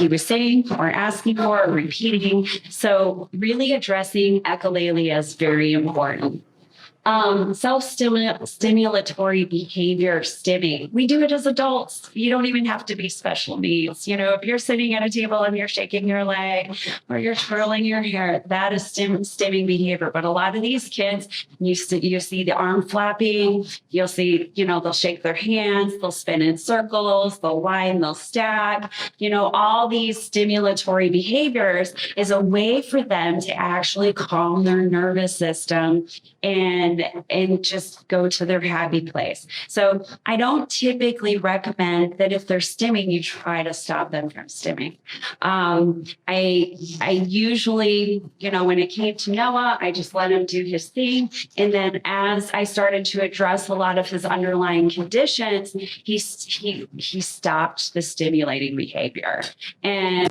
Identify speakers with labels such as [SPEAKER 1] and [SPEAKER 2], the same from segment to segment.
[SPEAKER 1] he was saying or asking for or repeating. So really addressing echolalia is very important. Self-stimulatory behavior stimming. We do it as adults. You don't even have to be special needs. You know, if you're sitting at a table and you're shaking your leg or you're twirling your hair, that is stimming behavior. But a lot of these kids, you see the arm flapping, you'll see, you know, they'll shake their hands, they'll spin in circles, they'll whine, they'll stack, you know, all these stimulatory behaviors is a way for them to actually calm their nervous system and just go to their happy place. So I don't typically recommend that if they're stimming, you try to stop them from stimming. I usually, you know, when it came to Noah, I just let him do his thing. And then as I started to address a lot of his underlying conditions, he stopped the stimulating behavior. And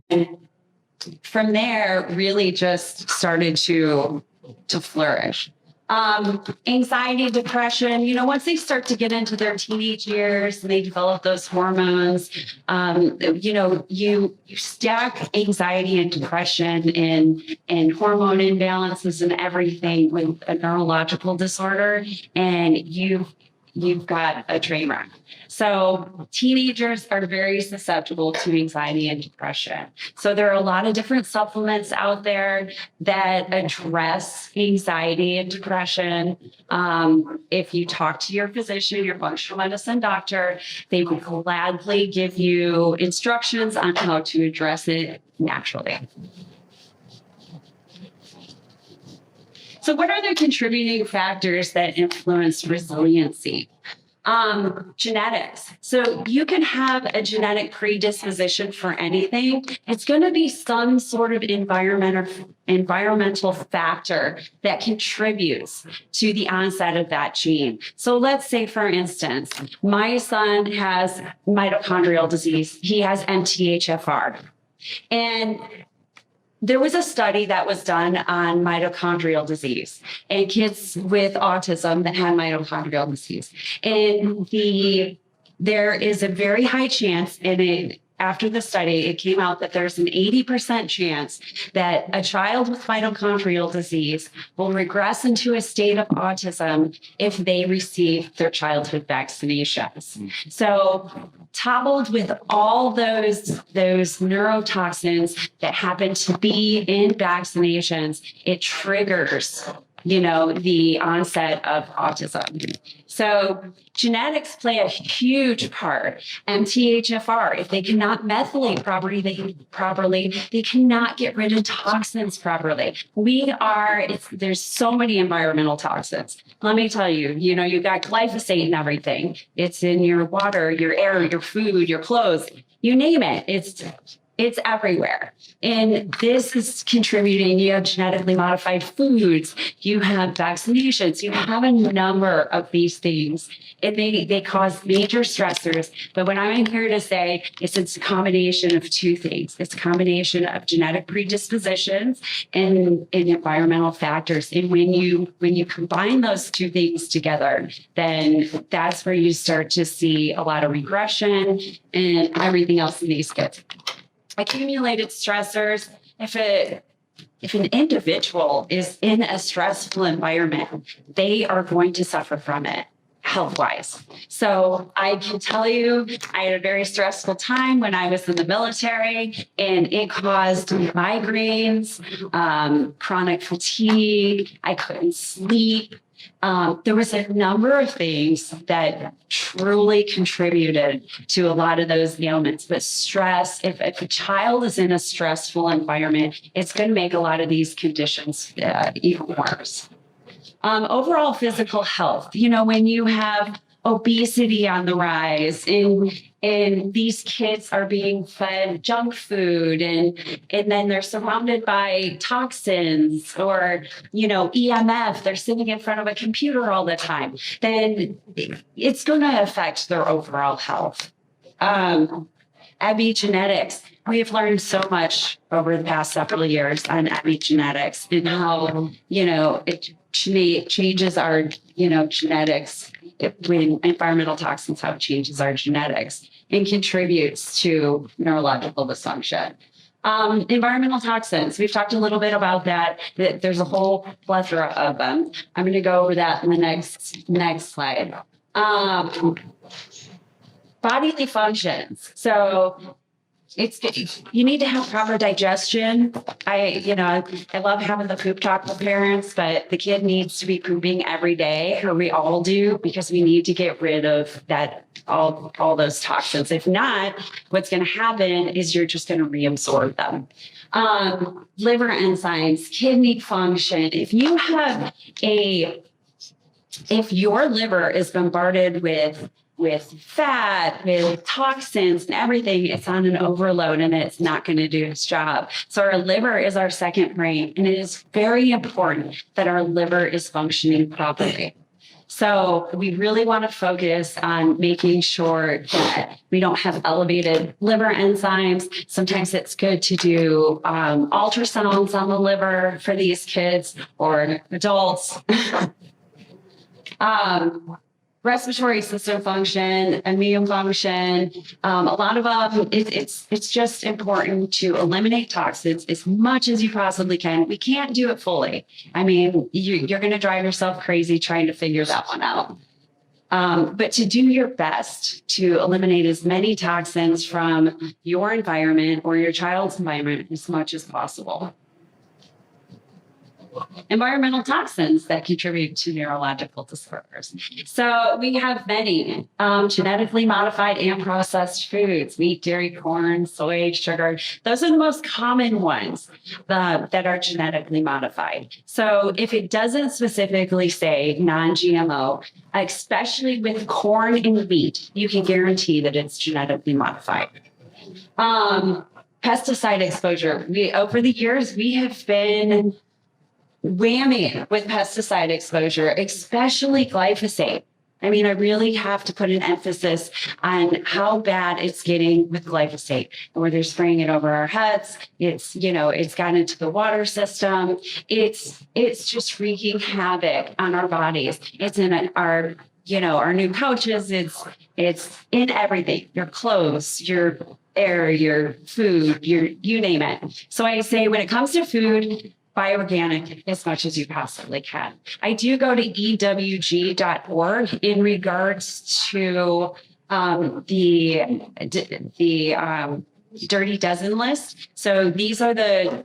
[SPEAKER 1] from there, really just started to flourish. Anxiety, depression, you know, once they start to get into their teenage years and they develop those hormones, you know, you stack anxiety and depression and hormone imbalances and everything with a neurological disorder, and you've got a train wreck. So teenagers are very susceptible to anxiety and depression. So there are a lot of different supplements out there that address anxiety and depression. If you talk to your physician, your functional medicine doctor, they will gladly give you instructions on how to address it naturally. So what are the contributing factors that influence resiliency? Genetics. So you can have a genetic predisposition for anything. It's going to be some sort of environmental factor that contributes to the onset of that gene. So let's say, for instance, my son has mitochondrial disease. He has MTHFR. And there was a study that was done on mitochondrial disease and kids with autism that had mitochondrial disease. And there is a very high chance, and after the study, it came out that there's an 80% chance that a child with mitochondrial disease will regress into a state of autism if they receive their childhood vaccinations. So coupled with all those neurotoxins that happen to be in vaccinations, it triggers, you know, the onset of autism. So genetics play a huge part. MTHFR, if they cannot methylate properly, they cannot get rid of toxins properly. There's so many environmental toxins. Let me tell you, you know, you got glyphosate and everything. It's in your water, your air, your food, your clothes, you name it. It's everywhere. And this is contributing. You have genetically modified foods, you have vaccinations, you have a number of these things, and they cause major stressors. But what I'm here to say is it's a combination of two things. It's a combination of genetic predispositions and environmental factors. And when you combine those two things together, then that's where you start to see a lot of regression and everything else in these kids. Accumulated stressors. If an individual is in a stressful environment, they are going to suffer from it health-wise. So I can tell you, I had a very stressful time when I was in the military, and it caused migraines, chronic fatigue. I couldn't sleep. There was a number of things that truly contributed to a lot of those ailments. But stress, if a child is in a stressful environment, it's going to make a lot of these conditions even worse. Overall physical health, you know, when you have obesity on the rise and these kids are being fed junk food and then they're surrounded by toxins or, you know, EMF, they're sitting in front of a computer all the time, then it's going to affect their overall health. Epigenetics. We've learned so much over the past several years on epigenetics and how, you know, it changes our, you know, genetics when environmental toxins, how it changes our genetics. and contributes to neurological dysfunction. Environmental toxins. We've talked a little bit about that. There's a whole plethora of them. I'm going to go over that in the next slide. Bodily functions. So you need to have proper digestion. I love having the poop talk with parents, but the kid needs to be pooping every day, or we all do, because we need to get rid of that, all those toxins. If not, what's going to happen is you're just going to reabsorb them. Liver enzymes, kidney function. If your liver is bombarded with fat, with toxins and everything, it's on an overload and it's not going to do its job. So our liver is our second brain, and it is very important that our liver is functioning properly. So we really want to focus on making sure that we don't have elevated liver enzymes. Sometimes it's good to do ultrasounds on the liver for these kids or adults. Respiratory system function, immune function, a lot of them, it's just important to eliminate toxins as much as you possibly can. We can't do it fully. I mean, you're going to drive yourself crazy trying to figure that one out. But to do your best to eliminate as many toxins from your environment or your child's environment as much as possible. Environmental toxins that contribute to neurological disorders. So we have many genetically modified and processed foods: wheat, dairy, corn, soy, sugar. Those are the most common ones that are genetically modified. So if it doesn't specifically say non-GMO, especially with corn and wheat, you can guarantee that it's genetically modified. Pesticide exposure. Over the years, we have been whammy with pesticide exposure, especially glyphosate. I mean, I really have to put an emphasis on how bad it's getting with glyphosate, where they're spraying it over our heads. It's gotten into the water system. It's just wreaking havoc on our bodies. It's in our new couches. It's in everything, your clothes, your air, your food, you name it. So I say, when it comes to food, buy organic as much as you possibly can. I do go to ewg.org in regards to the Dirty Dozen list. So these are the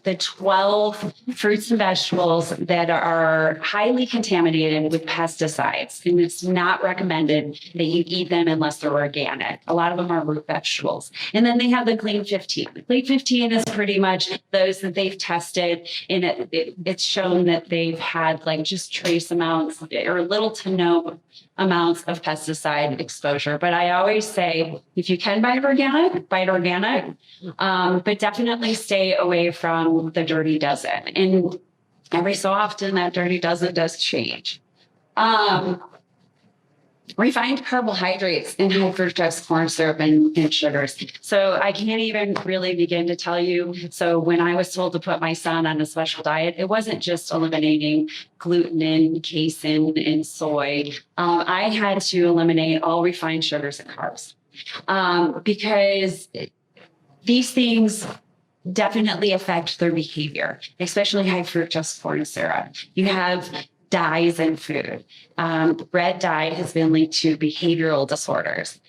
[SPEAKER 1] 12 fruits and vegetables that are highly contaminated with pesticides. And it's not recommended that you eat them unless they're organic. A lot of them are root vegetables. And then they have the Clean 15. The Clean 15 is pretty much those that they've tested, and it's shown that they've had just trace amounts or little to no amounts of pesticide exposure. But I always say, if you can buy it organic, buy it organic, but definitely stay away from the Dirty Dozen. And every so often, that Dirty Dozen does change. Refined carbohydrates and high fructose corn syrup and sugars. So I can't even really begin to tell you. So when I was told to put my son on a special diet, it wasn't just eliminating gluten and casein and soy. I had to eliminate all refined sugars and carbs because these things definitely affect their behavior, especially high fructose corn syrup. You have dyes in food. Red dye has been linked to behavioral disorders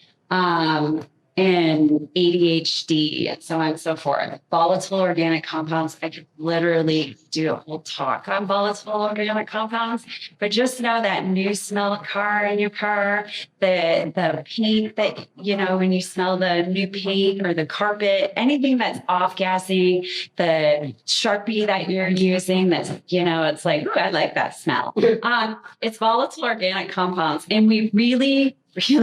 [SPEAKER 1] and ADHD and so on and so forth. Volatile organic compounds. I could literally do a whole talk on volatile organic compounds, but just know that new smell car in your car, the paint that, when you smell the new paint or the carpet, anything that's off-gassing, the Sharpie that you're using, that's, it's like, ooh, I like that smell. It's volatile organic compounds, and we really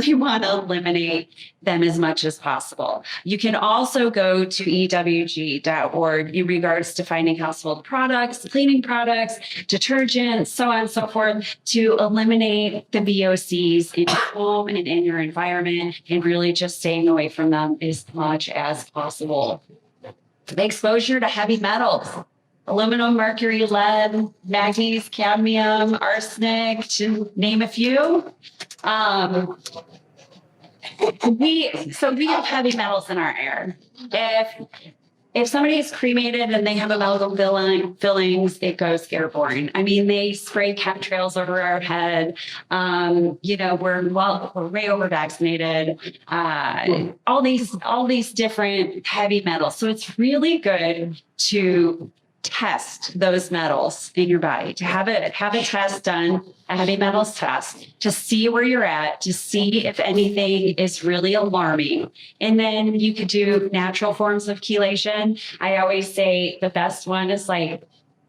[SPEAKER 1] want to eliminate them as much as possible. You can also go to ewg.org in regards to finding household products, cleaning products, detergents, so on and so forth, to eliminate the VOCs in your home and in your environment, and really just staying away from them as much as possible. The exposure to heavy metals. Aluminum, mercury, lead, manganese, cadmium, arsenic, to name a few. we have heavy metals in our air. If somebody is cremated and they have amalgam fillings, it goes airborne. I mean, they spray chemtrails over our head. We're way over vaccinated. All these different heavy metals. So it's really good to test those metals in your body, to have a test done, a heavy metals test, to see where you're at, to see if anything is really alarming. And then you could do natural forms of chelation. I always say the best one is like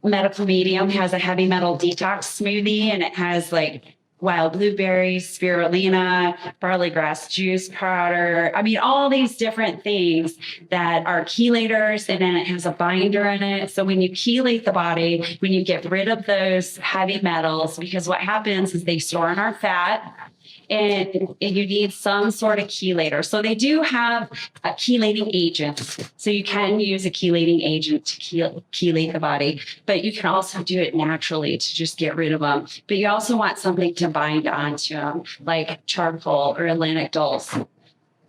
[SPEAKER 1] Medical Medium has a heavy metal detox smoothie, and it has like wild blueberries, spirulina, barley grass juice powder. I mean, all these different things that are chelators, and then it has a binder in it. So when you chelate the body, when you get rid of those heavy metals, because what happens is they store in our fat, and you need some sort of chelator. So they do have a chelating agents. So you can use a chelating agent to chelate the body, but you can also do it naturally to just get rid of them. But you also want something to bind onto them, like charcoal or Atlantic dulse.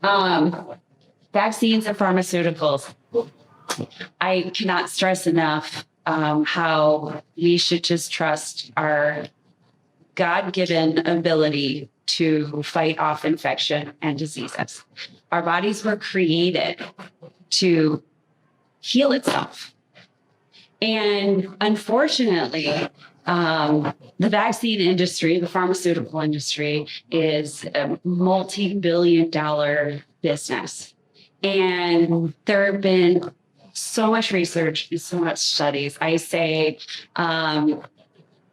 [SPEAKER 1] Vaccines and pharmaceuticals. I cannot stress enough how we should just trust our God-given ability to fight off infection and diseases. Our bodies were created to heal itself. And unfortunately, the vaccine industry, the pharmaceutical industry, is a multi-billion-dollar business. And there have been so much research and so much studies. I say,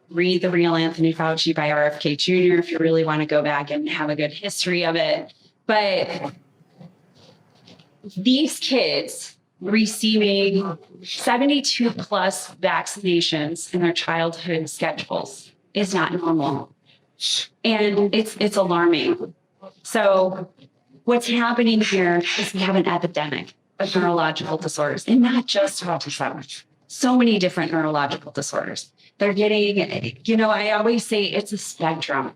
[SPEAKER 1] read The Real Anthony Fauci by RFK Jr. if you really want to go back and have a good history of it. But these kids receiving 72 plus vaccinations in their childhood schedules is not normal. And it's alarming. So what's happening here is we have an epidemic of neurological disorders, and not just autism. So many different neurological disorders. They're getting, I always say it's a spectrum.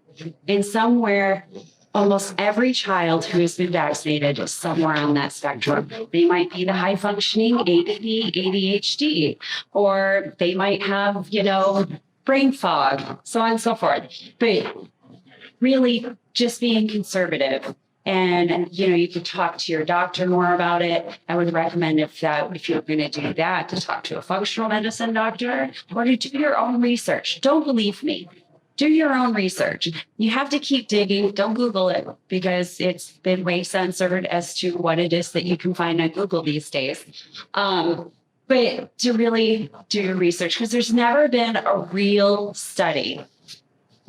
[SPEAKER 1] And somewhere, almost every child who has been vaccinated is somewhere on that spectrum. They might be the high functioning ADD, ADHD, or they might have, brain fog, so on and so forth. But really just being conservative. And, you can talk to your doctor more about it. I would recommend if you're going to do that, to talk to a functional medicine doctor or to do your own research. Don't believe me. Do your own research. You have to keep digging. Don't Google it, because it's been way censored as to what it is that you can find on Google these days. But to really do your research, because there's never been a real study.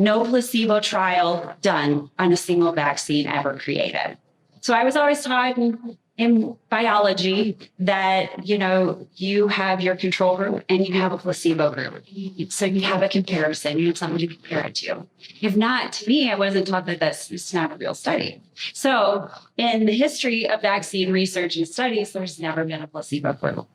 [SPEAKER 1] No placebo trial done on a single vaccine ever created. So I was always taught in biology that, you have your control group and you have a placebo group. So you have a comparison, you have something to compare it to. If not, to me, I wasn't taught that it's not a real study. So in the history of vaccine research and studies, there's never been a placebo group.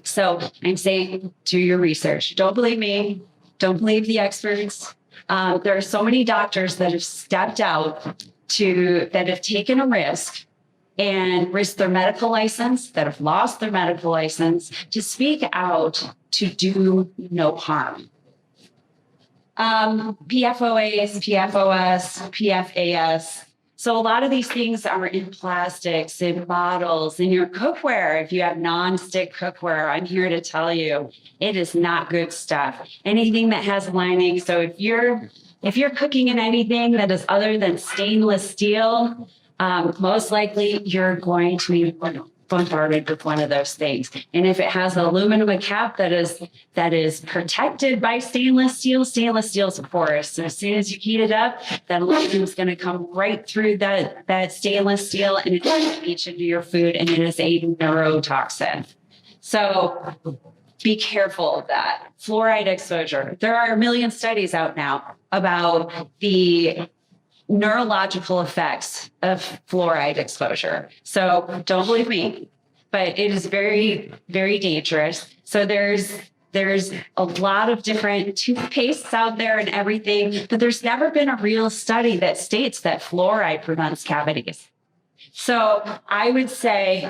[SPEAKER 1] So I'm saying, do your research. Don't believe me. Don't believe the experts. There are so many doctors that have stepped out that have taken a risk and risked their medical license, that have lost their medical license, to speak out to do no harm. PFOAs, PFOS, PFAS. So a lot of these things are in plastics, in bottles, in your cookware. If you have non-stick cookware, I'm here to tell you, it is not good stuff. Anything that has lining. So if you're cooking in anything that is other than stainless steel, most likely you're going to be bombarded with one of those things. And if it has an aluminum cap that is protected by stainless steel is porous. So as soon as you heat it up, that aluminum is going to come right through that stainless steel, and it's going to leach into your food, and it is a neurotoxin. So be careful of that. Fluoride exposure. There are a million studies out now about the neurological effects of fluoride exposure. So don't believe me, but it is very, very dangerous. So there's There's a lot of different toothpastes out there and everything, but there's never been a real study that states that fluoride prevents cavities. So I would say,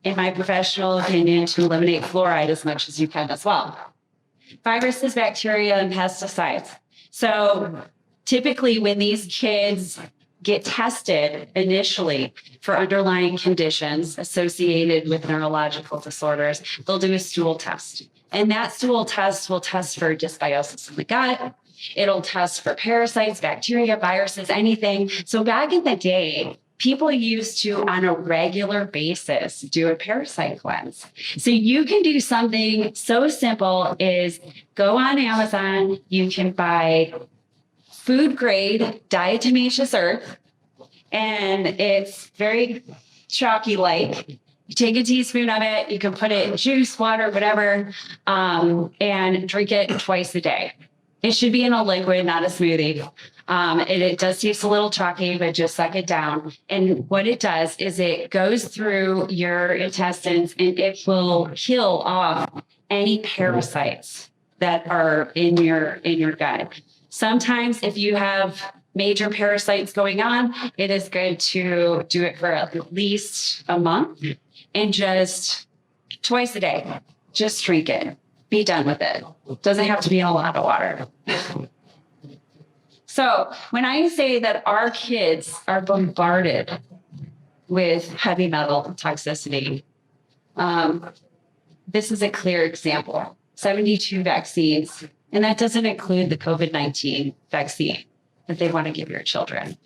[SPEAKER 1] in my professional opinion, to eliminate fluoride as much as you can as well. Viruses, bacteria, and pesticides. So typically when these kids get tested initially for underlying conditions associated with neurological disorders, they'll do a stool test. And that stool test will test for dysbiosis in the gut. It'll test for parasites, bacteria, viruses, anything. So back in the day, people used to, on a regular basis, do a parasite cleanse. So you can do something so simple as go on Amazon, you can buy food grade diatomaceous earth, and it's very chalky like. You take a teaspoon of it, you can put it in juice, water, whatever, and drink it twice a day. It should be in a liquid, not a smoothie. It does taste a little chalky, but just suck it down. And what it does is it goes through your intestines and it will kill off any parasites that are in your gut. Sometimes if you have major parasites going on, it is good to do it for at least a month and just twice a day. Just drink it. Be done with it. Doesn't have to be in a lot of water. So when I say that our kids are bombarded with heavy metal toxicity, this is a clear example. 72 vaccines, and that doesn't include the COVID-19 vaccine that they want to give your children.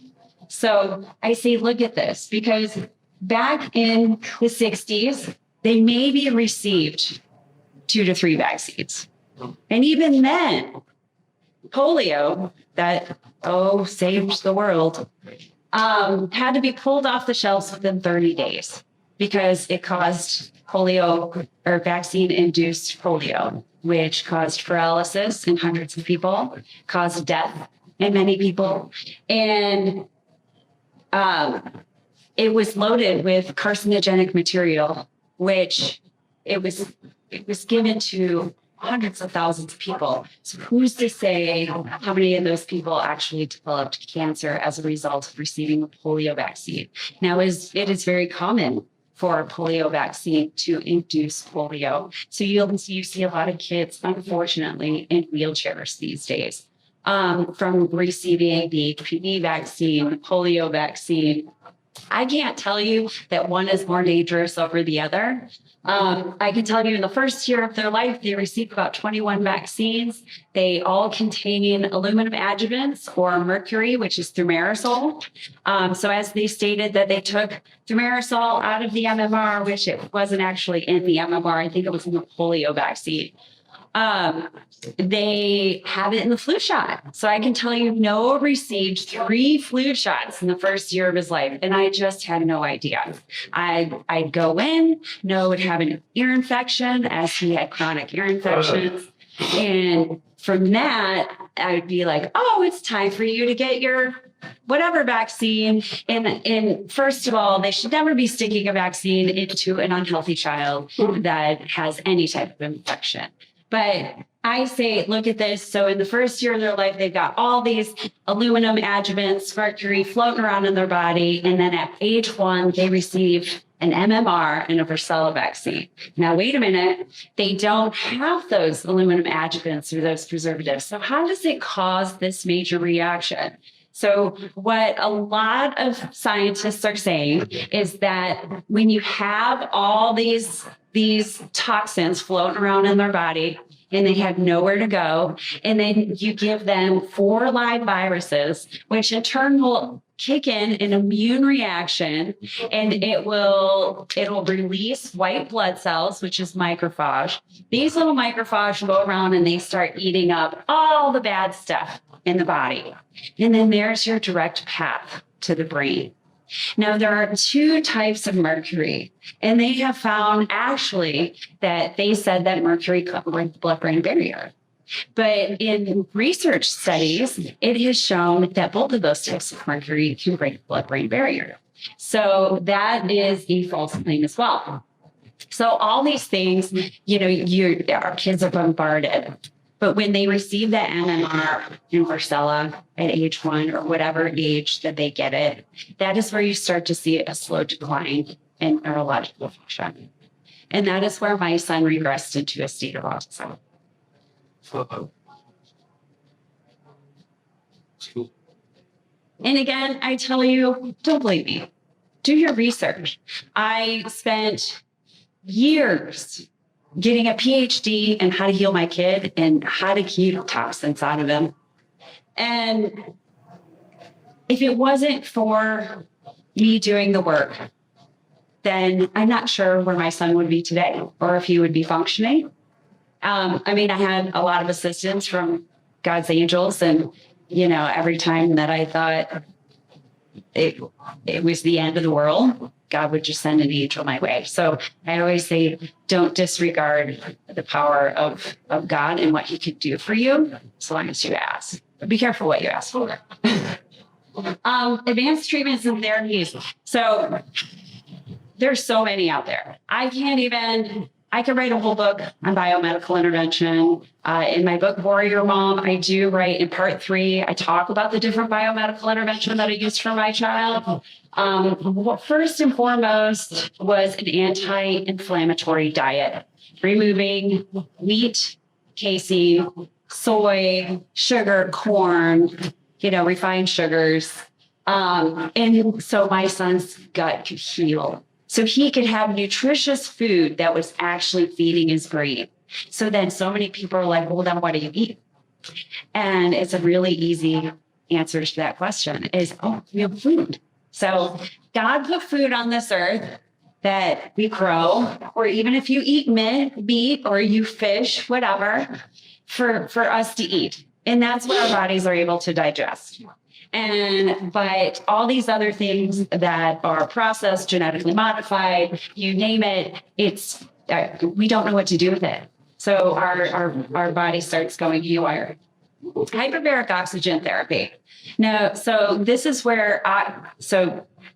[SPEAKER 1] So I say, look at this, because back in the 60s, they maybe received 2 to 3 vaccines. And even then, polio, that, saved the world, had to be pulled off the shelves within 30 days because it caused polio or vaccine-induced polio, which caused paralysis in hundreds of people, caused death in many people. And it was loaded with carcinogenic material, which it was given to hundreds of thousands of people. So who's to say how many of those people actually developed cancer as a result of receiving a polio vaccine? Now, it is very common for a polio vaccine to induce polio. So you see a lot of kids, unfortunately, in wheelchairs these days from receiving the HPV vaccine, the polio vaccine. I can't tell you that one is more dangerous over the other. I can tell you in the first year of their life, they received about 21 vaccines. They all contain aluminum adjuvants or mercury, which is thimerosal. So as they stated that they took thimerosal out of the MMR, which it wasn't actually in the MMR, I think it was in the polio vaccine. They have it in the flu shot. So I can tell you Noah received 3 flu shots in the first year of his life. And I just had no idea. I'd go in, Noah would have an ear infection as he had chronic ear infections. And from that, I'd be like, oh, it's time for you to get your whatever vaccine. And first of all, they should never be sticking a vaccine into an unhealthy child that has any type of infection. But I say, look at this. So in the first year of their life, they've got all these aluminum adjuvants, mercury floating around in their body. And then at age 1, they receive an MMR and a varicella vaccine. Now, wait a minute. They don't have those aluminum adjuvants or those preservatives. So how does it cause this major reaction? So what a lot of scientists are saying is that when you have all these toxins floating around in their body and they have nowhere to go, and then you give them 4 live viruses, which in turn will kick in an immune reaction, and it'll release white blood cells, which is macrophage. These little macrophages go around and they start eating up all the bad stuff in the body. And then there's your direct path to the brain. Now, there are 2 types of mercury, and they have found actually that they said that mercury could break the blood-brain barrier. But in research studies, it has shown that both of those types of mercury can break the blood-brain barrier. So that is a false claim as well. So all these things, our kids are bombarded. But when they receive the MMR and varicella at age 1 or whatever age that they get it, that is where you start to see a slow decline in neurological function. And that is where my son regressed into a state of autism. And again, I tell you, don't believe me. Do your research. I spent years getting a PhD in how to heal my kid and how to keep toxins out of him. And if it wasn't for me doing the work, then I'm not sure where my son would be today or if he would be functioning. I had a lot of assistance from God's angels, and every time that I thought it was the end of the world, God would just send an angel my way. So I always say, don't disregard the power of God and what he can do for you, as long as you ask. But be careful what you ask for. Advanced treatments and therapies. So there's so many out there. I could write a whole book on biomedical intervention. In my book, Warrior Mom, I do write in part 3, I talk about the different biomedical intervention that I used for my child. First and foremost was an anti-inflammatory diet, removing wheat, casein, soy, sugar, corn, refined sugars. And so my son's gut could heal. So he could have nutritious food that was actually feeding his brain. So then so many people are like, well, then what do you eat? And it's a really easy answer to that question is, we have food. So God put food on this earth that we grow, or even if you eat meat or you fish, whatever, for us to eat. And that's what our bodies are able to digest. But all these other things that are processed, genetically modified, you name it, we don't know what to do with it. So our body starts going haywire. Hyperbaric oxygen therapy. Now, so this is where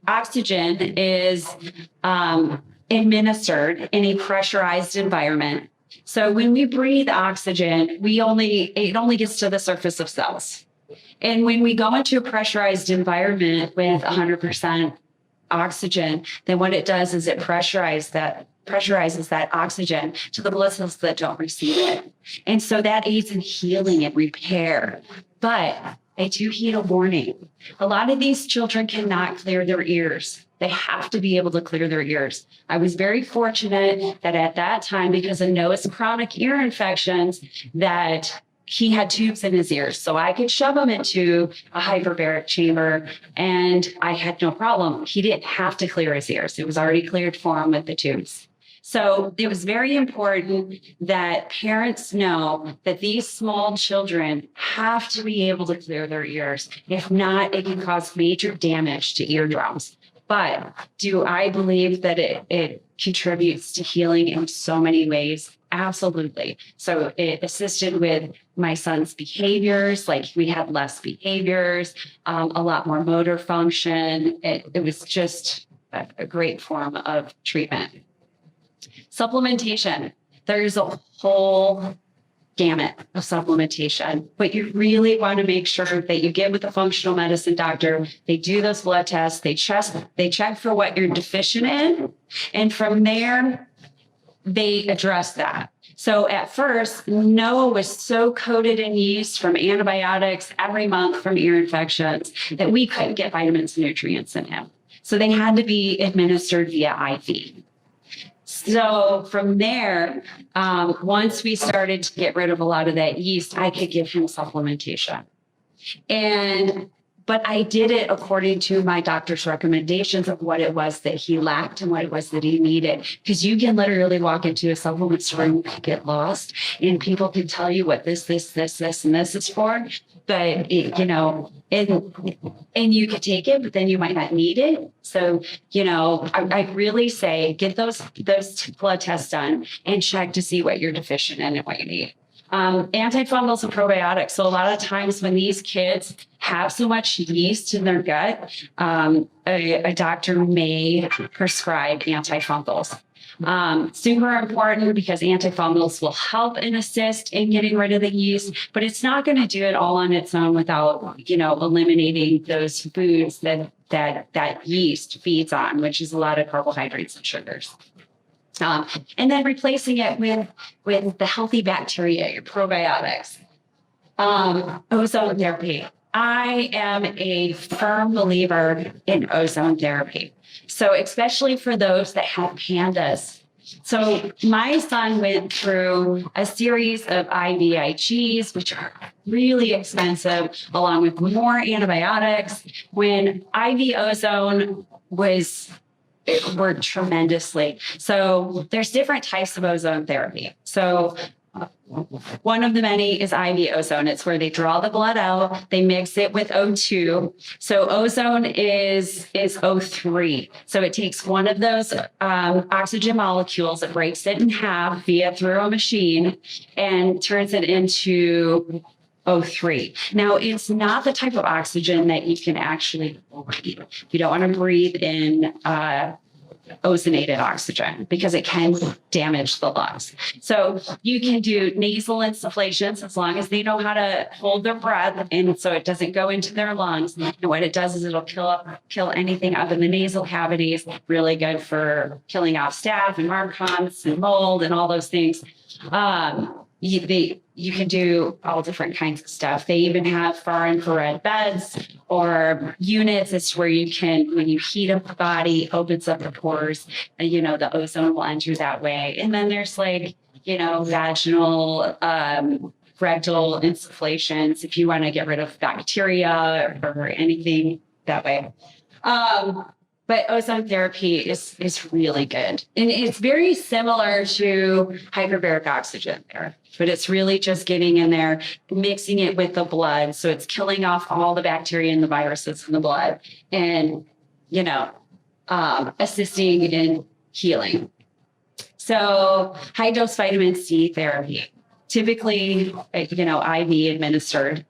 [SPEAKER 1] oxygen is administered in a pressurized environment. So when we breathe oxygen, it only gets to the surface of cells. And when we go into a pressurized environment with 100% oxygen, then what it does is it pressurizes that oxygen to the blood cells that don't receive it. And so that aids in healing and repair. But I do heed a warning. A lot of these children cannot clear their ears. They have to be able to clear their ears. I was very fortunate that at that time, because of Noah's chronic ear infections, that he had tubes in his ears. So I could shove him into a hyperbaric chamber and I had no problem. He didn't have to clear his ears. It was already cleared for him with the tubes. So it was very important that parents know that these small children have to be able to clear their ears. If not, it can cause major damage to eardrums. But do I believe that it contributes to healing in so many ways? Absolutely. So it assisted with my son's behaviors, like we had less behaviors, a lot more motor function. It was just a great form of treatment. Supplementation. There's a whole gamut of supplementation, but you really want to make sure that you get with a functional medicine doctor. They do those blood tests, they check for what you're deficient in, and from there, they address that. So at first, Noah was so coated in yeast from antibiotics every month from ear infections that we couldn't get vitamins and nutrients in him. So they had to be administered via IV. So from there, once we started to get rid of a lot of that yeast, I could give him supplementation. But I did it according to my doctor's recommendations of what it was that he lacked and what it was that he needed. Because you can literally walk into a supplement store and get lost, and people can tell you what this, and this is for. But and you could take it, but then you might not need it. So, I really say get those blood tests done and check to see what you're deficient in and what you need. Antifungals and probiotics. So a lot of times when these kids have so much yeast in their gut, a doctor may prescribe antifungals. Super important because antifungals will help and assist in getting rid of the yeast, but it's not going to do it all on its own without, eliminating those foods that yeast feeds on, which is a lot of carbohydrates and sugars. And then replacing it with the healthy bacteria, your probiotics. Ozone therapy. I am a firm believer in ozone therapy. So especially for those that have pandas. So my son went through a series of IVIGs, which are really expensive, along with more antibiotics. When IV ozone it worked tremendously. So there's different types of ozone therapy. So one of the many is IV ozone. It's where they draw the blood out, they mix it with O2. So ozone is O3. So it takes one of those oxygen molecules, it breaks it in half through a machine and turns it into O3. Now, it's not the type of oxygen that you can actually breathe. You don't want to breathe in ozonated oxygen because it can damage the lungs. So you can do nasal insufflations as long as they know how to hold their breath, and so it doesn't go into their lungs. And what it does is it'll kill anything up in the nasal cavities. Really good for killing off staph and marcons and mold and all those things. You can do all different kinds of stuff. They even have far infrared beds or units. It's where you can, when you heat up the body, opens up the pores, and the ozone will enter that way. And then there's vaginal, rectal insufflations if you want to get rid of bacteria or anything that way. But ozone therapy is really good. And it's very similar to hyperbaric oxygen there, but it's really just getting in there, mixing it with the blood. So it's killing off all the bacteria and the viruses in the blood and, assisting in healing. So high dose vitamin C therapy. Typically, IV administered,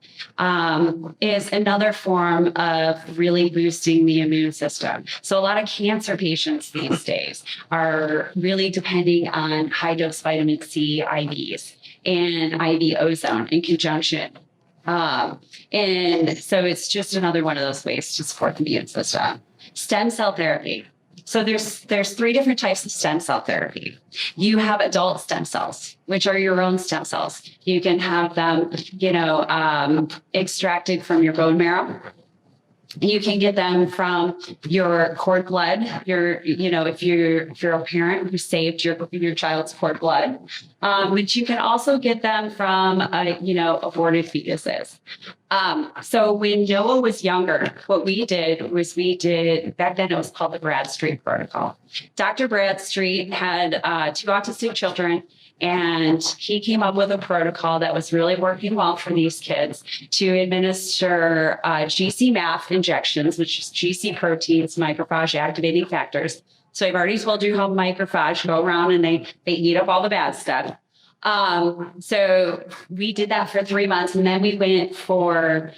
[SPEAKER 1] is another form of really boosting the immune system. So a lot of cancer patients these days are really depending on high dose vitamin C IVs and IV ozone in conjunction. And so it's just another one of those ways to support the immune system. Stem cell therapy. So there's three different types of stem cell therapy. You have adult stem cells, which are your own stem cells. You can have them, extracted from your bone marrow. You can get them from your cord blood. If you're a parent who saved your child's cord blood, but you can also get them from aborted fetuses. So when Noah was younger, what we did back then it was called the Bradstreet protocol. Dr. Bradstreet had 2 autistic children. And he came up with a protocol that was really working well for these kids to administer GC-MAF injections, which is GC proteins, macrophage activating factors. So I've already told you how macrophage go around and they eat up all the bad stuff. So we did that for 3 months, and then we went for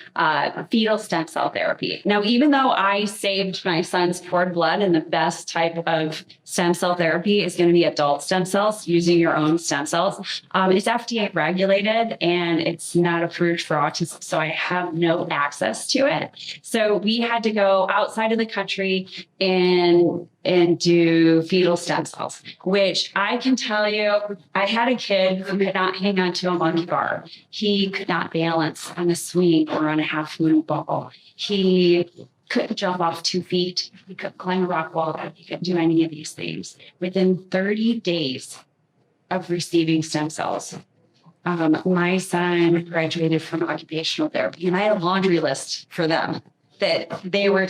[SPEAKER 1] fetal stem cell therapy. Now, even though I saved my son's cord blood, and the best type of stem cell therapy is going to be adult stem cells, using your own stem cells, it's FDA regulated and it's not approved for autism, so I have no access to it. So we had to go outside of the country and do fetal stem cells, which I can tell you, I had a kid who could not hang on to a monkey bar. He could not balance on a swing or on a half moon ball. He couldn't jump off 2 feet. He couldn't climb a rock wall. He couldn't do any of these things. Within 30 days of receiving stem cells, my son graduated from occupational therapy, and I had a laundry list for them that they were,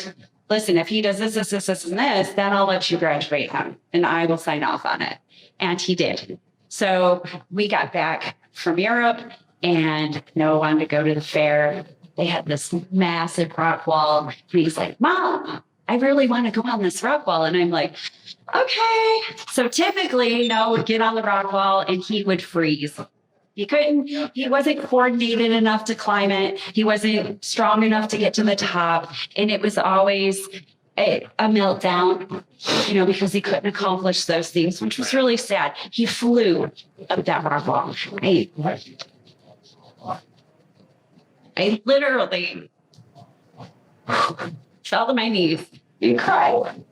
[SPEAKER 1] listen, if he does this, and this, then I'll let you graduate him and I will sign off on it. And he did. So we got back from Europe and Noah wanted to go to the fair. They had this massive rock wall. And he's like, Mom, I really want to go on this rock wall. And I'm like, okay. So typically Noah would get on the rock wall and he would freeze. He wasn't coordinated enough to climb it. He wasn't strong enough to get to the top. And it was always a meltdown, because he couldn't accomplish those things, which was really sad. He flew up that rock wall. I literally fell to my knees and cried.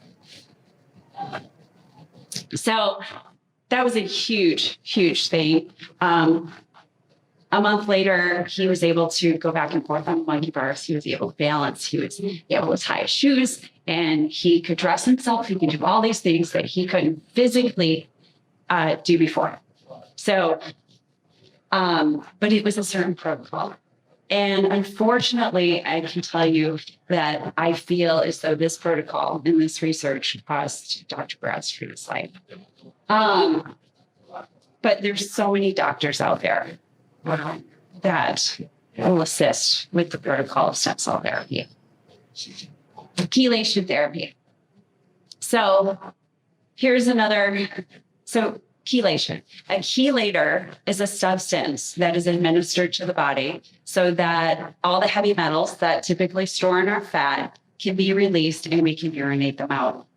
[SPEAKER 1] So that was a huge, huge thing. A month later, he was able to go back and forth on monkey bars. He was able to balance. He was able to tie his shoes, and he could dress himself. He could do all these things that he couldn't physically do before. So, but it was a certain protocol. And unfortunately, I can tell you that I feel as though this protocol and this research cost Dr. Bradstreet's life. But there's so many doctors out there that will assist with the protocol of stem cell therapy, chelation therapy. So here's another. So chelation. A chelator is a substance that is administered to the body so that all the heavy metals that typically store in our fat can be released and we can urinate them out.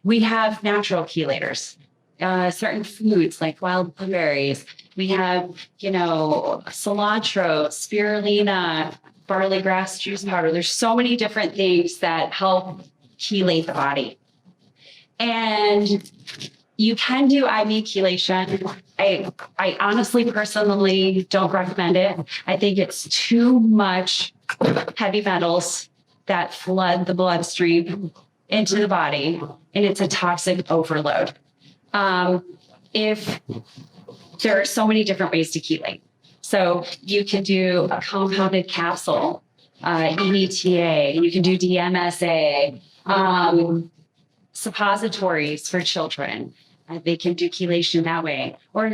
[SPEAKER 1] We have natural chelators. Certain foods like wild blueberries. We have, cilantro, spirulina, barley grass juice powder. There's so many different things that help chelate the body. And you can do IV chelation. I honestly, personally don't recommend it. I think it's too much heavy metals that flood the bloodstream into the body, and it's a toxic overload. If there are so many different ways to chelate. So you can do a compounded capsule, EDTA, you can do DMSA, suppositories for children. They can do chelation that way. Or,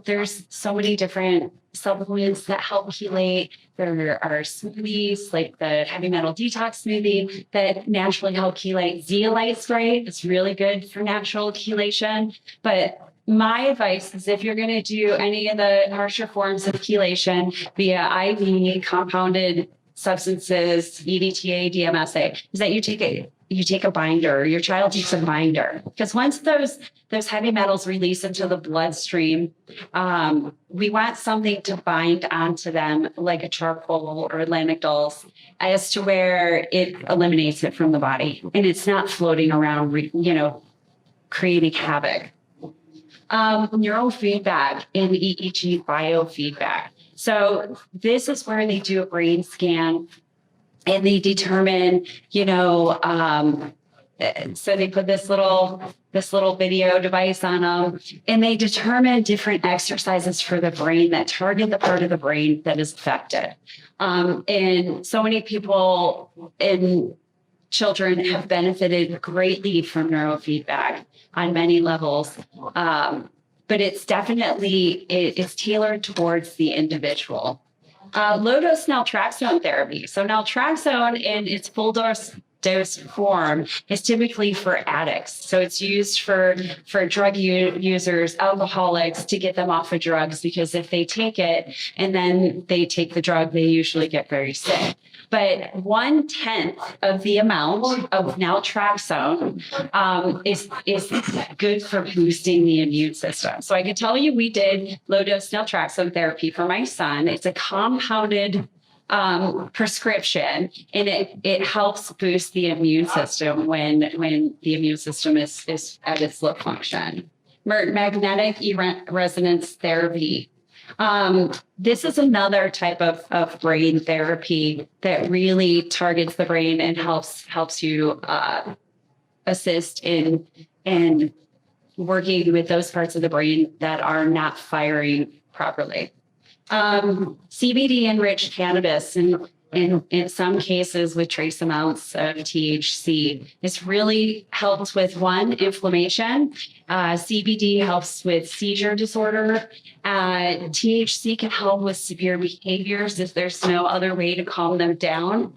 [SPEAKER 1] there's so many different supplements that help chelate. There are smoothies like the heavy metal detox smoothie that naturally help chelate. Zeolite spray is really good for natural chelation. But my advice is if you're going to do any of the harsher forms of chelation via IV, compounded substances, EDTA, DMSA, is that you take a binder, your child takes a binder. Because once those heavy metals release into the bloodstream, we want something to bind onto them like a charcoal or Atlantic Dulce as to where it eliminates it from the body and it's not floating around, creating havoc. Neurofeedback and EEG biofeedback. So this is where they do a brain scan and they determine, so they put this little video device on them and they determine different exercises for the brain that target the part of the brain that is affected. And so many people and children have benefited greatly from neurofeedback on many levels. But it's definitely, it's tailored towards the individual. Low-dose naltrexone therapy. So naltrexone in its full dose form is typically for addicts. So it's used for drug users, alcoholics, to get them off of drugs, because if they take it and then they take the drug, they usually get very sick. But 1/10 of the amount of naltrexone is good for boosting the immune system. So I can tell you we did low-dose naltrexone therapy for my son. It's a compounded prescription, and it helps boost the immune system when the immune system is at its low function. Magnetic resonance therapy. This is another type of brain therapy that really targets the brain and helps you assist in working with those parts of the brain that are not firing properly. CBD enriched cannabis and in some cases with trace amounts of THC. This really helps with inflammation. CBD helps with seizure disorder. THC can help with severe behaviors if there's no other way to calm them down.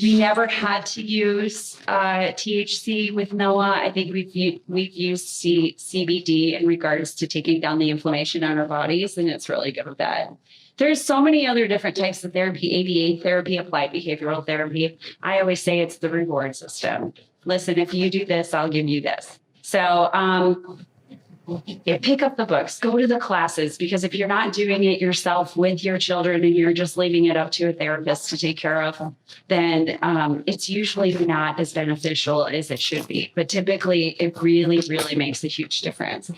[SPEAKER 1] We never had to use THC with NOAA. I think we've used CBD in regards to taking down the inflammation on our bodies, and it's really good with that. There's so many other different types of therapy, ABA therapy, applied behavioral therapy. I always say it's the reward system. Listen, if you do this, I'll give you this. So pick up the books, go to the classes, because if you're not doing it yourself with your children and you're just leaving it up to a therapist to take care of, then it's usually not as beneficial as it should be. But typically, it really, really makes a huge difference.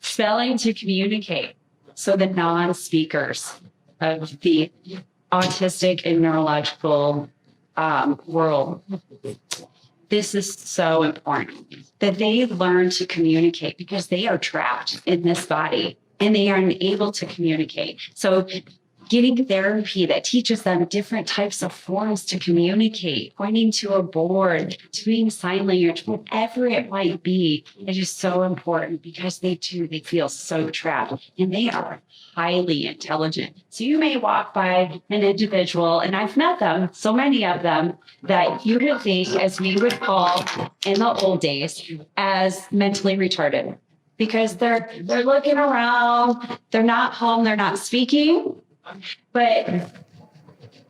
[SPEAKER 1] Spelling to communicate. So the non-speakers of the autistic and neurological world, this is so important that they learn to communicate, because they are trapped in this body and they are unable to communicate. So getting therapy that teaches them different types of forms to communicate, pointing to a board, doing sign language, whatever it might be, it is so important, because they feel so trapped, and they are highly intelligent. So you may walk by an individual, and I've met them, so many of them, that you would think, as we would call in the old days, as mentally retarded, because they're looking around, they're not home, they're not speaking, but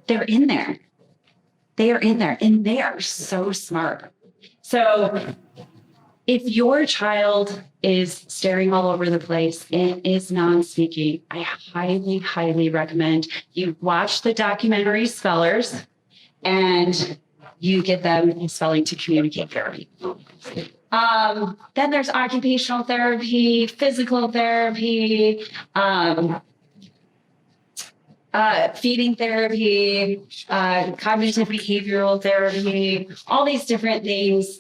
[SPEAKER 1] they're in there. They are in there, and they are so smart. So if your child is staring all over the place and is non-speaking, I highly, highly recommend you watch the documentary Spellers and you get them spelling to communicate therapy. Then there's occupational therapy, physical therapy, feeding therapy, cognitive behavioral therapy, all these different things.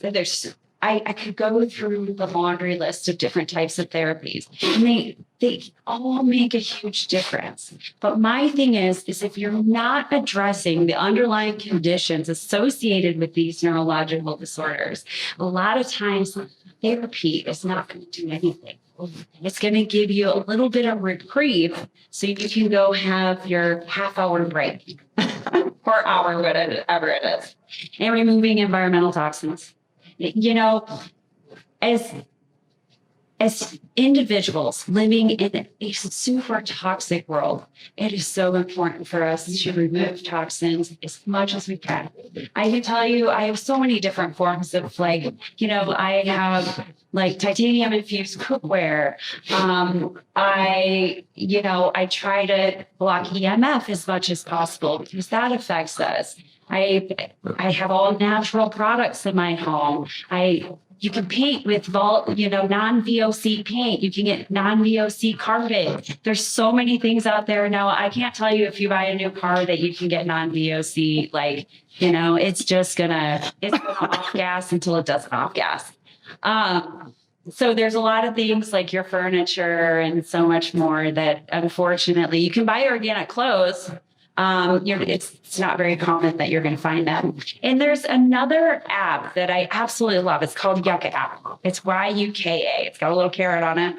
[SPEAKER 1] I could go through the laundry list of different types of therapies, and they all make a huge difference. But my thing is if you're not addressing the underlying conditions associated with these neurological disorders, a lot of times therapy is not going to do anything. It's going to give you a little bit of reprieve so you can go have your half-hour break or hour, whatever it is, and removing environmental toxins. You know, as individuals living in a super toxic world, it is so important for us to remove toxins as much as we can. I can tell you, I have so many different forms of I have titanium infused cookware. I try to block EMF as much as possible, because that affects us. I have all natural products in my home. You can paint with non-VOC paint. You can get non-VOC carpet. There's so many things out there now. I can't tell you if you buy a new car that you can get non-VOC. It's gonna off gas until it doesn't off gas. So there's a lot of things like your furniture and so much more that, unfortunately, you can buy organic clothes. It's not very common that you're going to find them. And there's another app that I absolutely love. It's called Yucca app. It's YUKA. It's got a little carrot on it.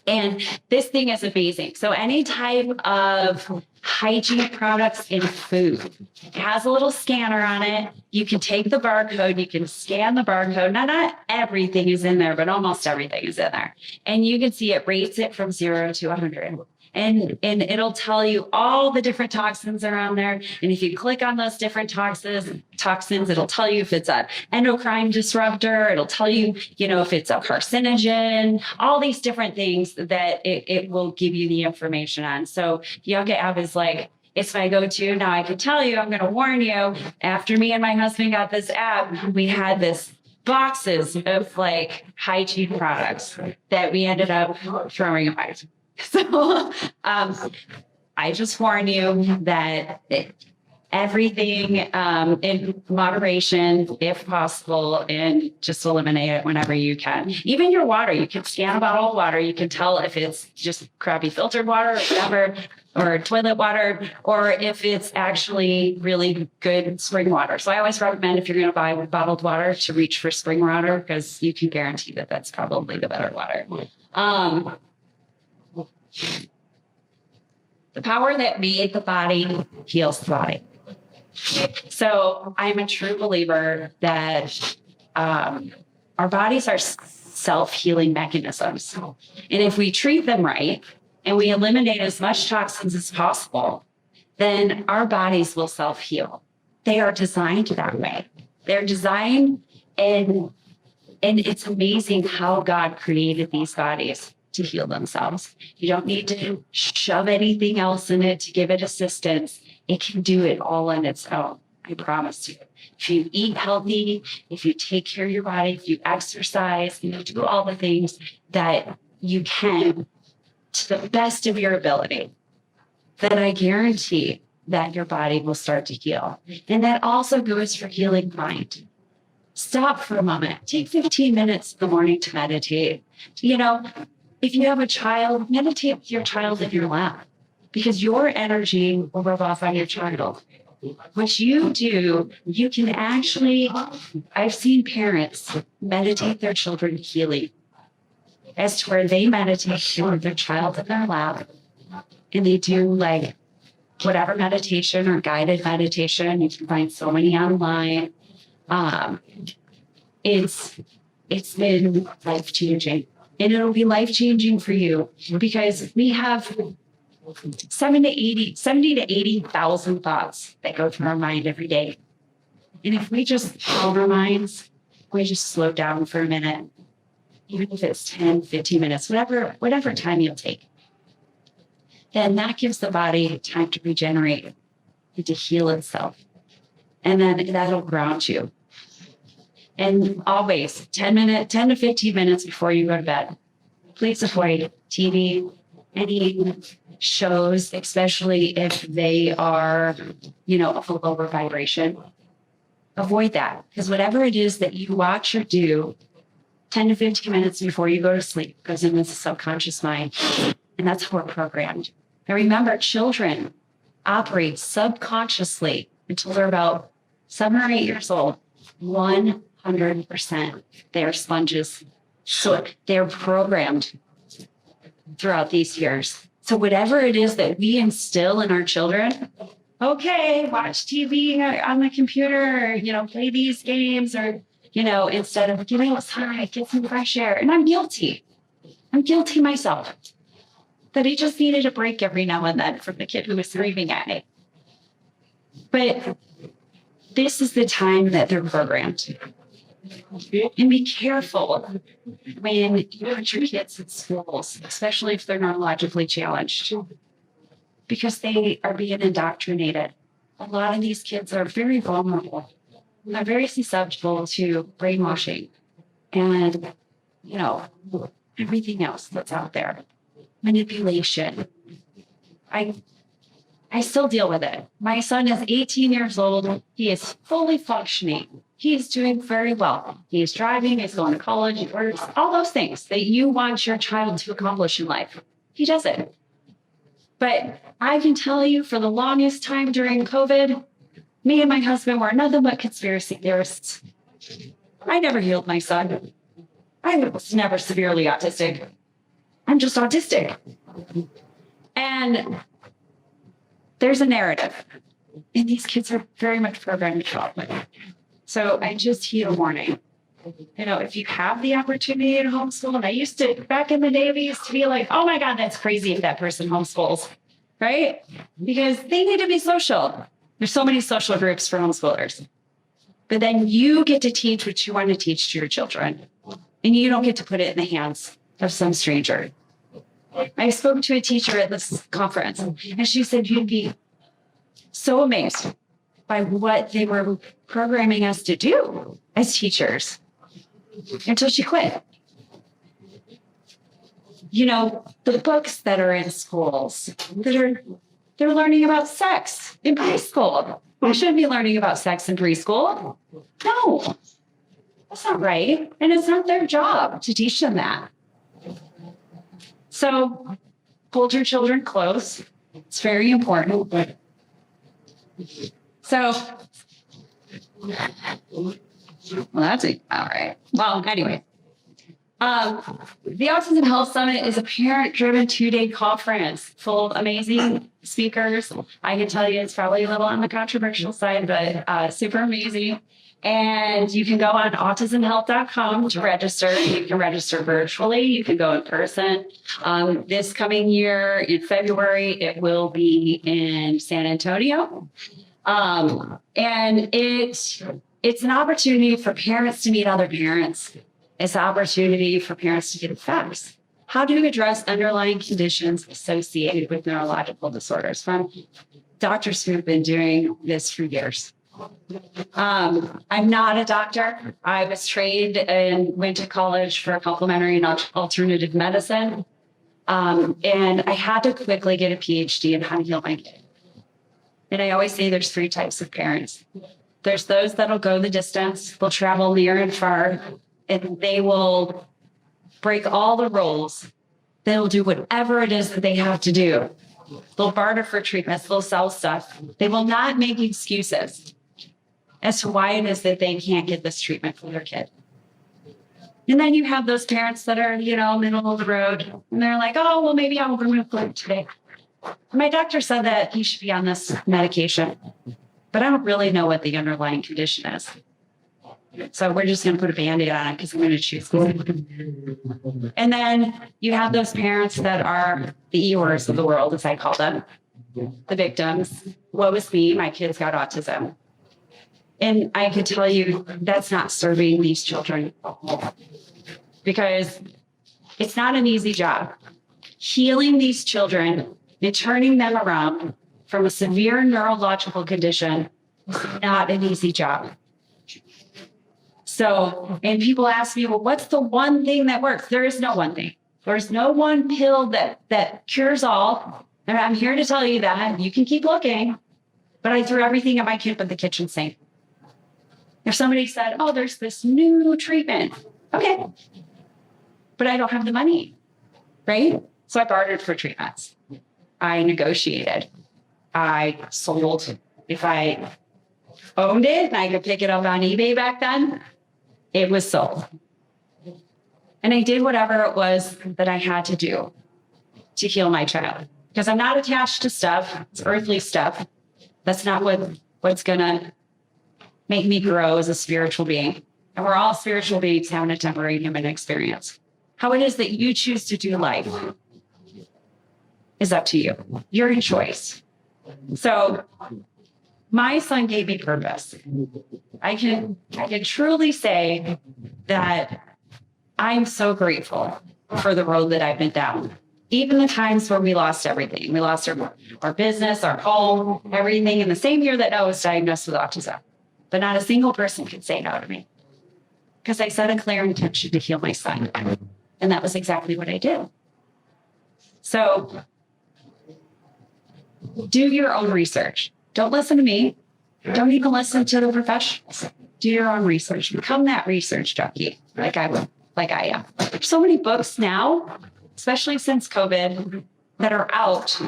[SPEAKER 1] And this thing is amazing. So any type of hygiene products in food, it has a little scanner on it. You can take the barcode, you can scan the barcode. Now, not everything is in there, but almost everything is in there. And you can see it rates it from 0 to 100. And it'll tell you all the different toxins are on there. And if you click on those different toxins, it'll tell you if it's an endocrine disruptor. It'll tell you, if it's a carcinogen, all these different things that it will give you the information on. So Yucca app is it's my go-to. Now I can tell you, I'm going to warn you, after me and my husband got this app, we had this boxes of hygiene products that we ended up throwing away. So I just warn you that everything in moderation, if possible, and just eliminate it whenever you can. Even your water, you can scan a bottle of water. You can tell if it's just crappy filtered water or whatever, or toilet water, or if it's actually really good spring water. So I always recommend, if you're going to buy bottled water, to reach for spring water, because you can guarantee that that's probably the better water. The power that made the body heals the body. So I'm a true believer that our bodies are self-healing mechanisms. And if we treat them right and we eliminate as much toxins as possible, then our bodies will self-heal. They are designed that way. They're designed, and it's amazing how God created these bodies to heal themselves. You don't need to shove anything else in it to give it assistance. It can do it all on its own. I promise you. If you eat healthy, if you take care of your body, if you exercise, you do all the things that you can to the best of your ability, then I guarantee that your body will start to heal. And that also goes for healing mind. Stop for a moment. Take 15 minutes in the morning to meditate. If you have a child, meditate with your child in your lap, because your energy will rub off on your child. What you do, you can actually, I've seen parents meditate their children healing, as to where they meditate with their child in their lap, and they do like whatever meditation or guided meditation. You can find so many online. It's been life-changing, and it'll be life-changing for you, because we have 70 to 80,000 thoughts that go through our mind every day. And if we just calm our minds, we just slow down for a minute, even if it's 10, 15 minutes, whatever time you'll take, then that gives the body time to regenerate and to heal itself. And then that'll ground you. And always 10 to 15 minutes before you go to bed, please avoid TV, any shows, especially if they are, of a lower vibration. Avoid that, because whatever it is that you watch or do 10 to 15 minutes before you go to sleep goes into the subconscious mind. And that's how we're programmed. And remember, children operate subconsciously until they're about 7 or 8 years old. 100%. They are sponges. So they're programmed throughout these years. So whatever it is that we instill in our children, okay, watch TV on the computer, or, play these games, or, instead of get outside, get some fresh air. And I'm guilty. I'm guilty myself. That I just needed a break every now and then from the kid who was screaming at me. But this is the time that they're programmed. And be careful when you put your kids in schools, especially if they're neurologically challenged, because they are being indoctrinated. A lot of these kids are very vulnerable. They're very susceptible to brainwashing and, everything else that's out there. Manipulation. I still deal with it. My son is 18 years old. He is fully functioning. He's doing very well. He's driving, he's going to college, he works, all those things that you want your child to accomplish in life. He does it. But I can tell you, for the longest time during COVID, me and my husband were nothing but conspiracy theorists. I never healed my son. I was never severely autistic. I'm just autistic. And there's a narrative, and these kids are very much programmed to fall with. So I just heed a warning. If you have the opportunity to homeschool, and I used to, back in the day, we used to be like, oh my God, that's crazy if that person homeschools, right? Because they need to be social. There's so many social groups for homeschoolers. But then you get to teach what you want to teach to your children, and you don't get to put it in the hands of some stranger. I spoke to a teacher at this conference, and she said you'd be so amazed by what they were programming us to do as teachers until she quit. The books that are in schools, they're learning about sex in preschool. We shouldn't be learning about sex in preschool. No, that's not right. And it's not their job to teach them that. So hold your children close. It's very important. So, that's it. All right. Well, anyway, the Autism Health Summit is a parent-driven 2-day conference full of amazing speakers. I can tell you it's probably a little on the controversial side, but super amazing. And you can go on autismhealth.com to register. You can register virtually. You can go in person. This coming year in February, it will be in San Antonio. And it's an opportunity for parents to meet other parents. It's an opportunity for parents to get facts. How to address underlying conditions associated with neurological disorders from doctors who have been doing this for years. I'm not a doctor. I was trained and went to college for complementary and alternative medicine. And I had to quickly get a PhD in how to heal my kid. And I always say there's three types of parents. There's those that'll go the distance, they'll travel near and far, and they will break all the rules. They'll do whatever it is that they have to do. They'll barter for treatments, they'll sell stuff. They will not make excuses as to why it is that they can't get this treatment for their kid. And then you have those parents that are, middle of the road, and they're like, oh, well, maybe I'll remove gluten today. My doctor said that he should be on this medication, but I don't really know what the underlying condition is. So we're just going to put a Band-Aid on it because I'm going to choose gluten. And then you have those parents that are the Eeyores of the world, as I call them, the victims. Woe is me, my kid's got autism. And I could tell you that's not serving these children because it's not an easy job. Healing these children and turning them around from a severe neurological condition is not an easy job. So, and people ask me, well, what's the one thing that works? There is no one thing. There's no one pill that cures all. And I'm here to tell you that. You can keep looking, but I threw everything at my kid but the kitchen sink. If somebody said, oh, there's this new treatment, okay, but I don't have the money, right? So I bartered for treatments. I negotiated. I sold. If I owned it and I could pick it up on eBay back then, it was sold. And I did whatever it was that I had to do to heal my child. Because I'm not attached to stuff. It's earthly stuff. That's not what's going to make me grow as a spiritual being. And we're all spiritual beings having a temporary human experience. How it is that you choose to do life is up to you. You're in choice. So my son gave me purpose. I can truly say that I'm so grateful for the road that I've been down. Even the times where we lost everything. We lost our business, our home, everything in the same year that Noah was diagnosed with autism. But not a single person could say no to me because I set a clear intention to heal my son. And that was exactly what I did. So do your own research. Don't listen to me. Don't even listen to the professionals. Do your own research. Become that research junkie like I am. There's so many books now, especially since COVID, that are out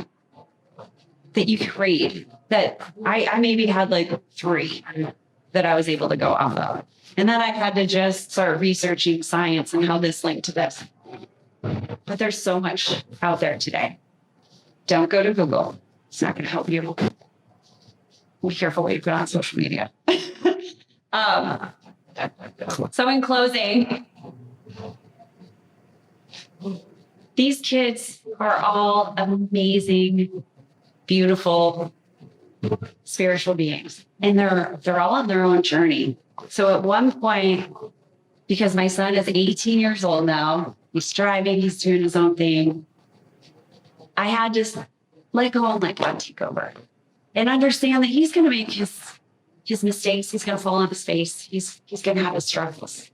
[SPEAKER 1] that you can read. That I maybe had like 3 that I was able to go off of. And then I had to just start researching science and how this linked to this. But there's so much out there today. Don't go to Google. It's not going to help you. Be careful what you put on social media. So in closing, these kids are all amazing, beautiful, spiritual beings. And they're all on their own journey. So at one point, because my son is 18 years old now, he's driving, he's doing his own thing, I had to let go and let God take over. And understand that he's going to make his mistakes. He's going to fall on his face. He's going to have his struggles.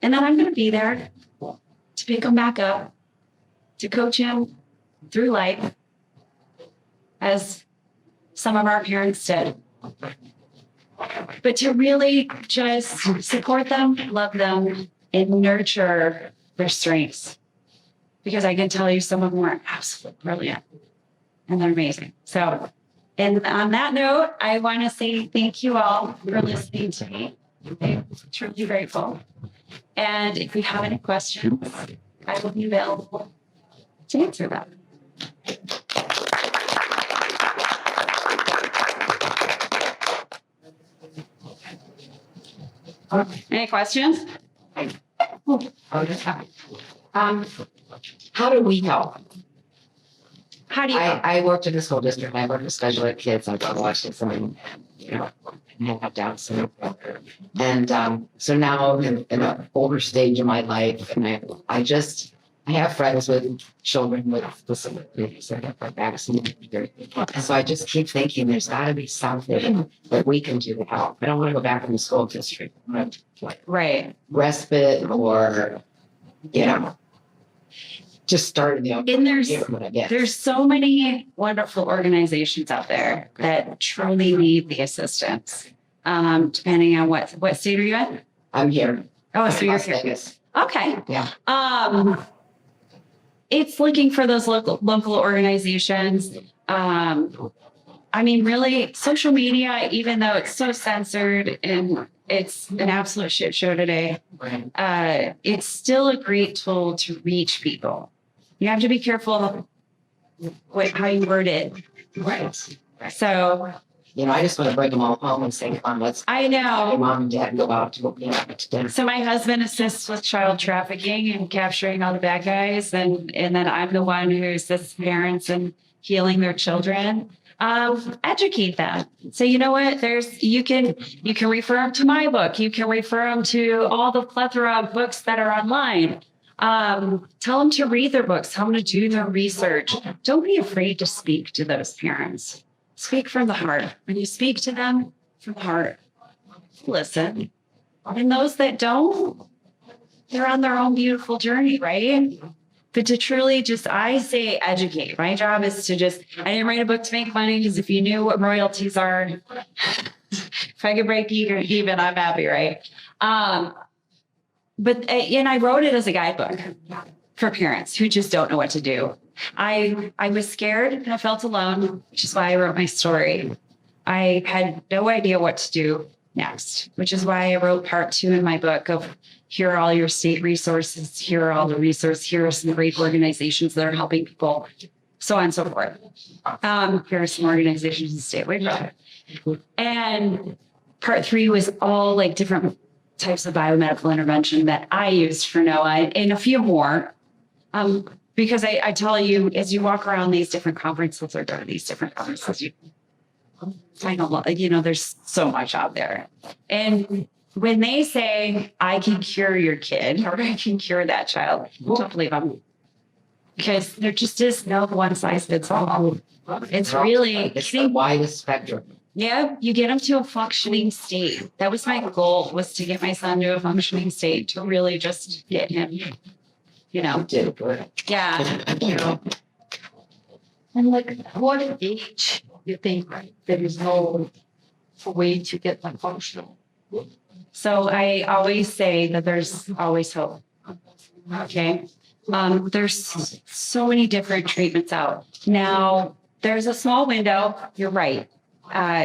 [SPEAKER 1] And then I'm going to be there to pick him back up, to coach him through life as some of our parents did. But to really just support them, love them, and nurture their strengths. Because I can tell you some of them are absolutely brilliant. And they're amazing. So, and on that note, I want to say thank you all for listening to me. I'm truly grateful. And if you have any questions, I will be available to answer them. Any questions?
[SPEAKER 2] How do we help?
[SPEAKER 1] How do you?
[SPEAKER 2] I worked in a school district. I worked with special ed kids. I've got autism, have Down syndrome. And so now in an older stage of my life, and I have friends with children with disabilities and have vaccinated. So I just keep thinking there's got to be something that we can do to help. I don't want to go back in the school district. I want to,
[SPEAKER 1] Right.
[SPEAKER 2] respite or, just start
[SPEAKER 1] And there's so many wonderful organizations out there that truly need the assistance. Depending on what state are you in?
[SPEAKER 2] I'm here.
[SPEAKER 1] Oh, so you're
[SPEAKER 2] Las
[SPEAKER 1] here.
[SPEAKER 2] Vegas.
[SPEAKER 1] Okay.
[SPEAKER 2] Yeah.
[SPEAKER 1] It's looking for those local organizations. I mean, really, social media, even though it's so censored and it's an absolute shit show today, it's still a great tool to reach people. You have to be careful with how you word it.
[SPEAKER 2] Right.
[SPEAKER 1] So,
[SPEAKER 2] I just want to bring them all home and say, come on, let's
[SPEAKER 1] I know.
[SPEAKER 2] mom and dad go out to dinner.
[SPEAKER 1] So my husband assists with child trafficking and capturing all the bad guys, and then I'm the one who assists parents in healing their children. Educate them. So you know what? You can refer them to my book. You can refer them to all the plethora of books that are online. Tell them to read their books. Tell them to do their research. Don't be afraid to speak to those parents. Speak from the heart. When you speak to them from the heart, listen. And those that don't, they're on their own beautiful journey, right? But to truly I say educate. My job is to I didn't write a book to make money, because if you knew what royalties are, if I could break even, I'm happy, right? But I wrote it as a guidebook for parents who just don't know what to do. I was scared and I felt alone, which is why I wrote my story. I had no idea what to do next, which is why I wrote part 2 in my book of here are all your state resources, here are all the resources, here are some great organizations that are helping people, so on and so forth. Here are some organizations in the state. Wait a minute. And part 3 was all like different types of biomedical intervention that I used for Noah and a few more. Because I tell you, as you walk around these different conferences or go to these different conferences, you find a lot, there's so much out there. And when they say, I can cure your kid or I can cure that child, don't believe them. Because there just is no one size fits all. It's
[SPEAKER 2] the widest spectrum.
[SPEAKER 1] Yeah, you get them to a functioning state. That was my goal, was to get my son to a functioning state, to really just get him,
[SPEAKER 2] Did good.
[SPEAKER 1] Yeah.
[SPEAKER 3] And what age you think there is no way to get them functional?
[SPEAKER 1] So I always say that there's always hope. Okay. There's so many different treatments out. Now, there's a small window, you're right,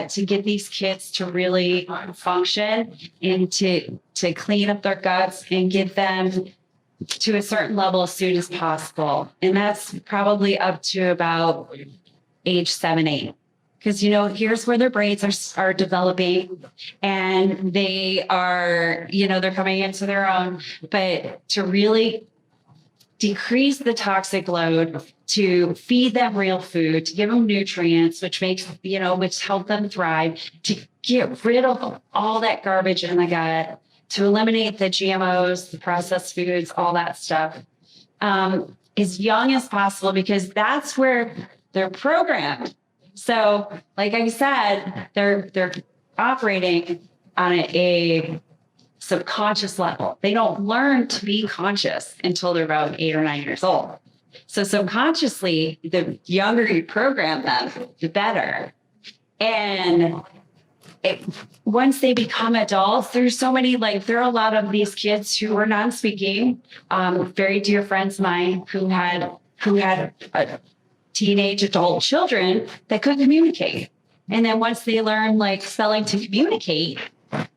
[SPEAKER 1] to get these kids to really function and to clean up their guts and get them to a certain level as soon as possible. And that's probably up to about age 7, 8. Because, here's where their brains are developing and they are, they're coming into their own. But to really decrease the toxic load, to feed them real food, to give them nutrients, which makes, which help them thrive, to get rid of all that garbage in the gut, to eliminate the GMOs, the processed foods, all that stuff, as young as possible, because that's where they're programmed. So, like I said, they're operating on a subconscious level. They don't learn to be conscious until they're about 8 or 9 years old. So subconsciously, the younger you program them, the better. And once they become adults, there's so many, there are a lot of these kids who are non-speaking, very dear friends of mine who had teenage adult children that couldn't communicate. And then once they learned spelling to communicate,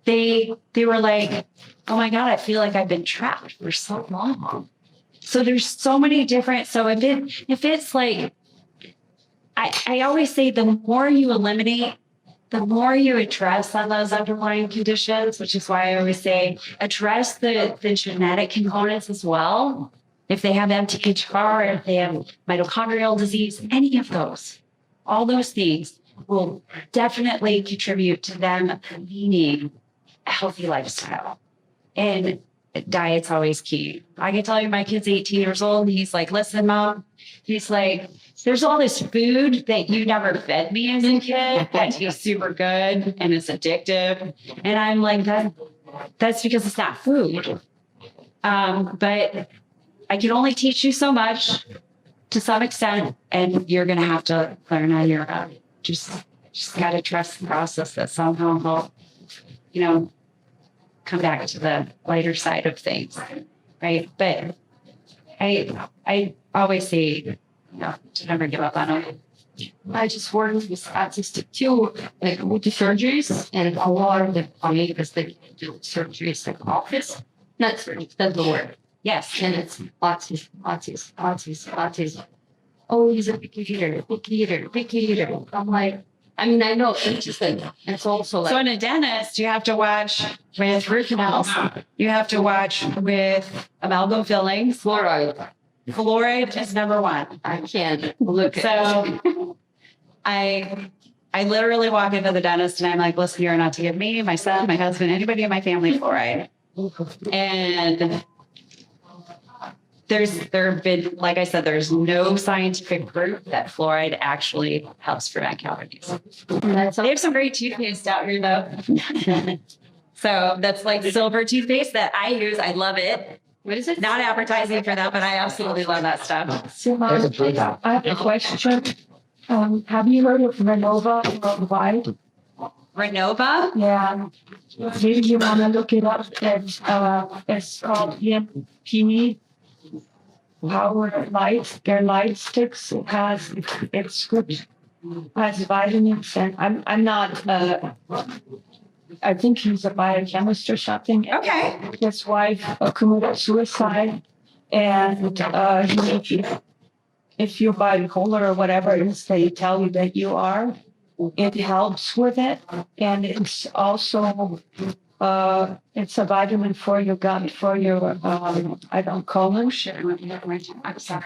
[SPEAKER 1] they were like, oh my God, I feel like I've been trapped for so long. So there's so many different, so if it's I always say the more you eliminate the more you address on those underlying conditions, which is why I always say address the genetic components as well. If they have MTHFR, if they have mitochondrial disease, any of those, all those things will definitely contribute to them leading a healthy lifestyle. And diet's always key. I can tell you my kid's 18 years old. And he's like, listen, Mom, he's like, there's all this food that you never fed me as a kid that tastes super good and it's addictive. And I'm like, that's because it's not food. But I can only teach you so much to some extent, and you're going to have to learn on your own. Just got to trust the process that somehow will, come back to the lighter side of things, right? But I always say, to never give up on them.
[SPEAKER 3] I just work with autistic too, like with the surgeries, and a lot of the because they do surgeries like office, not surgeries, that's the word.
[SPEAKER 1] Yes.
[SPEAKER 3] And it's autism. Oh, he's a picky eater. I'm like, I know it's just like, it's also like.
[SPEAKER 1] So in a dentist, you have to watch with root canals. You have to watch with amalgam fillings.
[SPEAKER 3] Fluoride.
[SPEAKER 1] Fluoride is number one.
[SPEAKER 3] I can't look at
[SPEAKER 1] So I literally walk into the dentist and I'm like, listen, you're not to give me, my son, my husband, anybody in my family fluoride. And there have been, like I said, there's no scientific proof that fluoride actually helps prevent cavities. They have some great toothpaste out here though. So that's like silver toothpaste that I use. I love it.
[SPEAKER 3] what is it?
[SPEAKER 1] Not advertising for that, but I absolutely love that stuff.
[SPEAKER 3] So,
[SPEAKER 2] There's a blue dot.
[SPEAKER 3] I have a question. Have you heard of Renova worldwide?
[SPEAKER 1] Renova?
[SPEAKER 3] Yeah. Maybe you want to look it up. It's called EMP Power Light. Their light sticks. It's good. Has vitamins, and I'm not. I think he's a biochemist or something.
[SPEAKER 1] Okay.
[SPEAKER 3] His wife committed suicide, and if you're bipolar or whatever it is, they tell you that you are. It helps with it, and it's also it's a vitamin for your gut, for your colon.
[SPEAKER 1] Shit, I'm sorry.